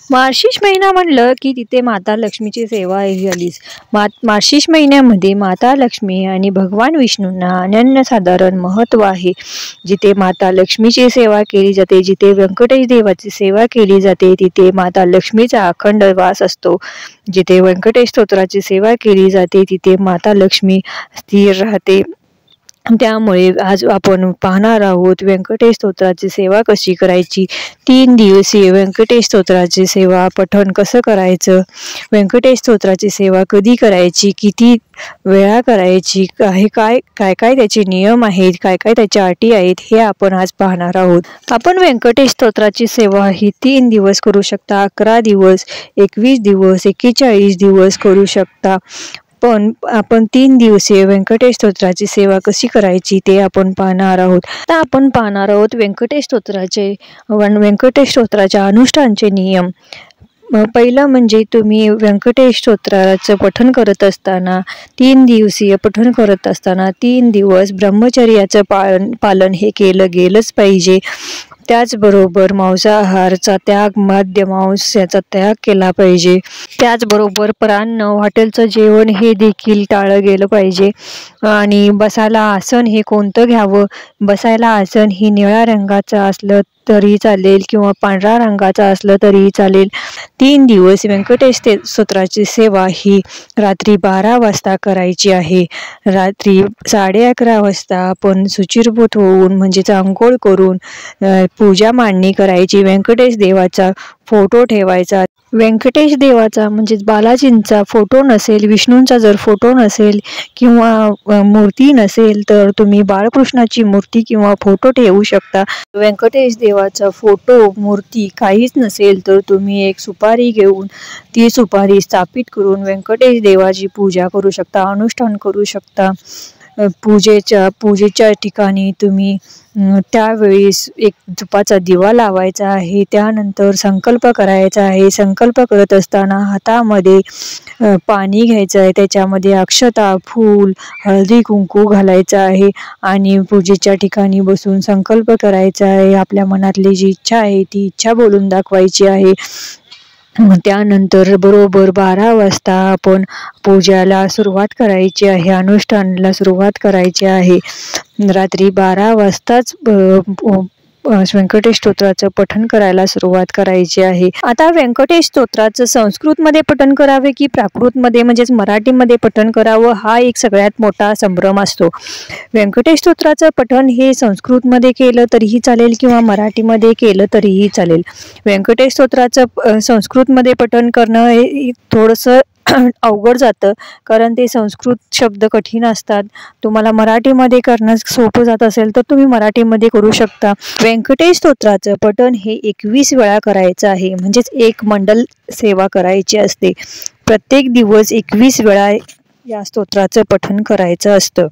मार्गशीर्ष महिना म्हणलं की तिथे माता लक्ष्मीची सेवा ही आलीच. मार्गशीर्ष महिन्यामध्ये माता लक्ष्मी आणि भगवान विष्णूंना अनन्यसाधारण महत्त्व आहे. जिथे माता लक्ष्मीची सेवा केली जाते, जिथे व्यंकटेश देवाची सेवा केली जाते, तिथे माता लक्ष्मीचा अखंड वास असतो. जिथे व्यंकटेश स्तोत्राची सेवा केली जाते, तिथे माता लक्ष्मी स्थिर राहते. त्यामुळे आज आपण पाहणार आहोत व्यंकटेश स्तोत्राची सेवा कशी करायची. 3 दिवसीय व्यंकटेश स्तोत्राची सेवा पठण कसं करायचं, व्यंकटेश स्तोत्राची सेवा कधी करायची, किती वेळा करायची, काय काय काय काय त्याचे नियम आहेत, काय काय त्याच्या अटी आहेत, हे आपण आज पाहणार आहोत. आपण व्यंकटेश स्तोत्राची सेवा ही 3 दिवस करू शकता, 11 दिवस, 21 दिवस, 41 दिवस करू शकता. पण आपण 3 दिवसीय व्यंकटेश स्तोत्राची सेवा कशी करायची ते आपण पाहणार आहोत. आता आपण पाहणार आहोत व्यंकटेश स्तोत्राच्या अनुष्ठानचे नियम. पहिलं म्हणजे तुम्ही व्यंकटेश स्तोत्राचं पठण करत असताना 3 दिवसीय पठण करत असताना 3 दिवस ब्रह्मचर्याचं पालन हे केलं गेलंच पाहिजे. त्याचबरोबर मांसाहाराचा त्याग, मद्य मांस याचा त्याग केला पाहिजे. त्याचबरोबर प्राण हॉटेलचं जेवण हे देखील टाळलं गेलं पाहिजे. आणि बसायला आसन हे कोणतं घ्यावं, बसायला आसन ही निळ्या रंगाचं असलं तरी चालेल किंवा पांढऱ्या रंगाचा असलं तरी चालेल. 3 दिवस व्यंकटेश स्तोत्राची सेवा ही रात्री 12 वाजता करायची आहे. रात्री 11:30 वाजता आपण शुचिर्भूत होऊन म्हणजेच आंघोळ करून पूजा मांडणी करायची. व्यंकटेश देवाचा फोटो ठेवायचा. व्यंकटेश देवाचा म्हणजेच बालाजींचा फोटो नसेल, विष्णूंचा जर फोटो नसेल किंवा मूर्ती नसेल तर तुम्ही बाळकृष्णाची मूर्ती किंवा फोटो ठेवू शकता. व्यंकटेश देवाचा फोटो, मूर्ती काहीच नसेल तर तुम्ही एक सुपारी घेऊन ती सुपारी स्थापित करून व्यंकटेश देवाची पूजा करू शकता, अनुष्ठान करू शकता. पूजेच्या ठिकाणी तुम्ही त्यावेळेस एक धुपाचा दिवा लावायचा आहे. त्यानंतर संकल्प करायचा आहे. संकल्प करत असताना हातामध्ये पाणी घ्यायचं आहे, त्याच्यामध्ये अक्षता, फूल, हळदी कुंकू घालायचं आहे आणि पूजेच्या ठिकाणी बसून संकल्प करायचा आहे. आपल्या मनातली जी इच्छा आहे ती इच्छा बोलून दाखवायची आहे. त्यानंतर बरोबर 12 वाजता आपण पूजाला सुरुवात करायची आहे, अनुष्ठानाला सुरुवात करायची आहे. रात्री 12 वाजताच व्यंकटेश स्तोत्राचं पठण करायला सुरुवात करायची आहे. आता व्यंकटेश स्तोत्राचं संस्कृतमध्ये पठण करावे की प्राकृतमध्ये म्हणजेच मराठीमध्ये पठण करावं हा एक सगळ्यात मोठा संभ्रम असतो. व्यंकटेश स्तोत्राचं पठण हे संस्कृतमध्ये केलं तरीही चालेल किंवा मराठीमध्ये केलं तरीही चालेल. व्यंकटेश स्तोत्राचं संस्कृतमध्ये पठण करणं हे थोडंसं अवघड जातं, कारण ते संस्कृत शब्द कठीण असतात. तुम्हाला मराठीमध्ये करणं सोपं जात असेल तर तुम्ही मराठीमध्ये करू शकता. व्यंकटेश स्तोत्राचं पठण हे 21 वेळा करायचं आहे, म्हणजेच एक मंडल सेवा करायची असते. प्रत्येक दिवस 21 वेळा या स्तोत्राचं पठण करायचं असतं.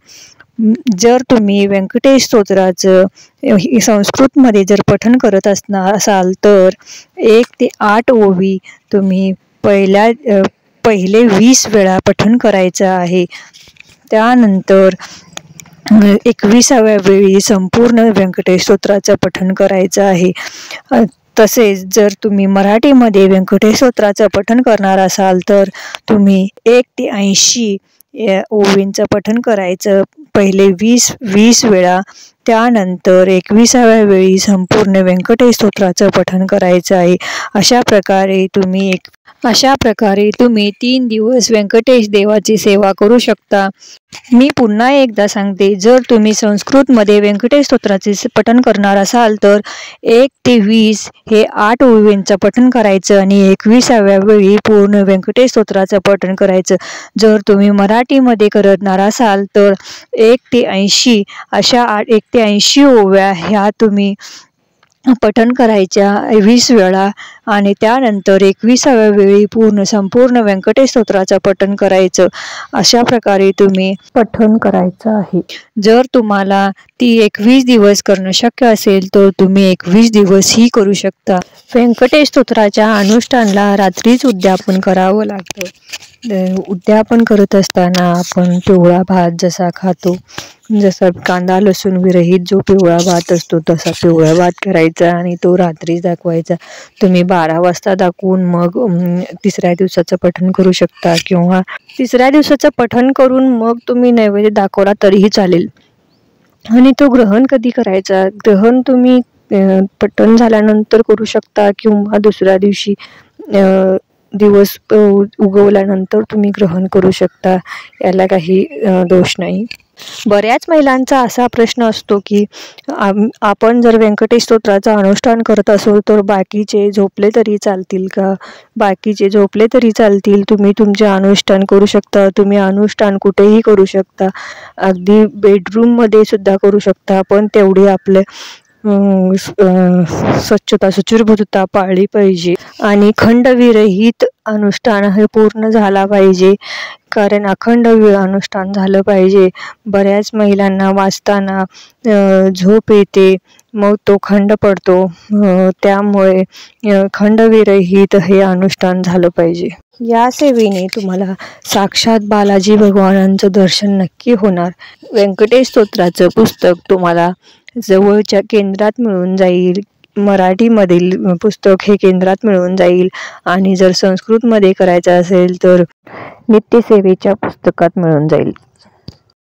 जर तुम्ही व्यंकटेश स्तोत्राचं संस्कृतमध्ये जर पठण करत असाल तर 1 ते 8 ओवी तुम्ही पहिले 20 वेळा पठण करायचं आहे. त्यानंतर 21व्या वेळी संपूर्ण व्यंकटेश स्तोत्राचं पठण करायचं आहे. तसेच जर तुम्ही मराठीमध्ये व्यंकटेश स्तोत्राचं पठण करणार असाल तर तुम्ही 1 ते 80 ओवींचं पठण करायचं पहिले 20 वेळा. त्यानंतर 21व्या वेळी संपूर्ण व्यंकटेश स्तोत्राचं पठण करायचं आहे. अशा प्रकारे तुम्ही 3 दिवस व्यंकटेश देवाची सेवा करू शकता. मी पुन्हा एकदा सांगते, जर तुम्ही संस्कृतमध्ये व्यंकटेश स्तोत्राचे पठण करणार असाल तर 1 ते 20 हे 8 ओवींचं पठण करायचं आणि 21व्या वेळी पूर्ण व्यंकटेश स्तोत्राचं पठण करायचं. जर तुम्ही मराठीमध्ये करणार असाल तर 1 ते 80 अशा 1 ते 80 ओव्या ह्या तुम्ही पठण करायच्या 20 वेळा आणि त्यानंतर 21व्या वेळी संपूर्ण व्यंकटेश स्तोत्राचं पठण करायचं. अशा प्रकारे तुम्ही पठण करायचं आहे. जर तुम्हाला ती 21 दिवस करणं शक्य असेल तर तुम्ही 21 दिवस ही करू शकता. व्यंकटेश स्तोत्राच्या अनुष्ठानाला रात्रीच उद्यापन करावं लागतं. उद्यापन करत असताना आपण पिवळा भात जसा खातो, जसा कांदा लसूण विरहित जो पिवळा भात असतो तसा पिवळा भात करायचा आणि तो रात्रीच दाखवायचा. तुम्ही 12 वाजता दाखवून मग तिसऱ्या दिवसाचं पठण करू शकता, किंवा तिसऱ्या दिवसाचं पठण करून मग तुम्ही नैवेद्य दाखवला तरीही चालेल. आणि तो ग्रहण कधी करायचा? ग्रहण तुम्ही पठण झाल्यानंतर करू शकता, किंवा दुसऱ्या दिवशी दिवस उगवल्यानंतर तुम्ही ग्रहण करू शकता. याला काही दोष नाही. बऱ्याच महिलांचा असा प्रश्न असतो की आपण जर व्यंकटेश स्तोत्राचं अनुष्ठान करत असो तर बाकीचे झोपले तरी चालतील का? बाकीचे झोपले तरी चालतील, तुम्ही तुमचे अनुष्ठान करू शकता. तुम्ही अनुष्ठान कुठेही करू शकता, अगदी बेडरूममध्ये सुद्धा करू शकता. पण तेवढी आपले स्वच्छता शुचिर्भूतता पाळली पाहिजे आणि खंडविरहित अनुष्ठान हे पूर्ण झाला पाहिजे, कारण अखंड अनुष्ठान झालं पाहिजे. बऱ्याच महिलांना वाचताना झोप येते, मग तो खंड पडतो. त्यामुळे खंडविरहित हे अनुष्ठान झालं पाहिजे. या सेवेने तुम्हाला साक्षात बालाजी भगवानांचं दर्शन नक्की होणार. व्यंकटेश स्तोत्राचं पुस्तक तुम्हाला जवळच्या केंद्रात मिळून जाईल. मराठीमधील पुस्तक हे केंद्रात मिळून जाईल, आणि जर संस्कृतमध्ये करायचं असेल तर नित्यसेवेच्या पुस्तकात मिळून जाईल.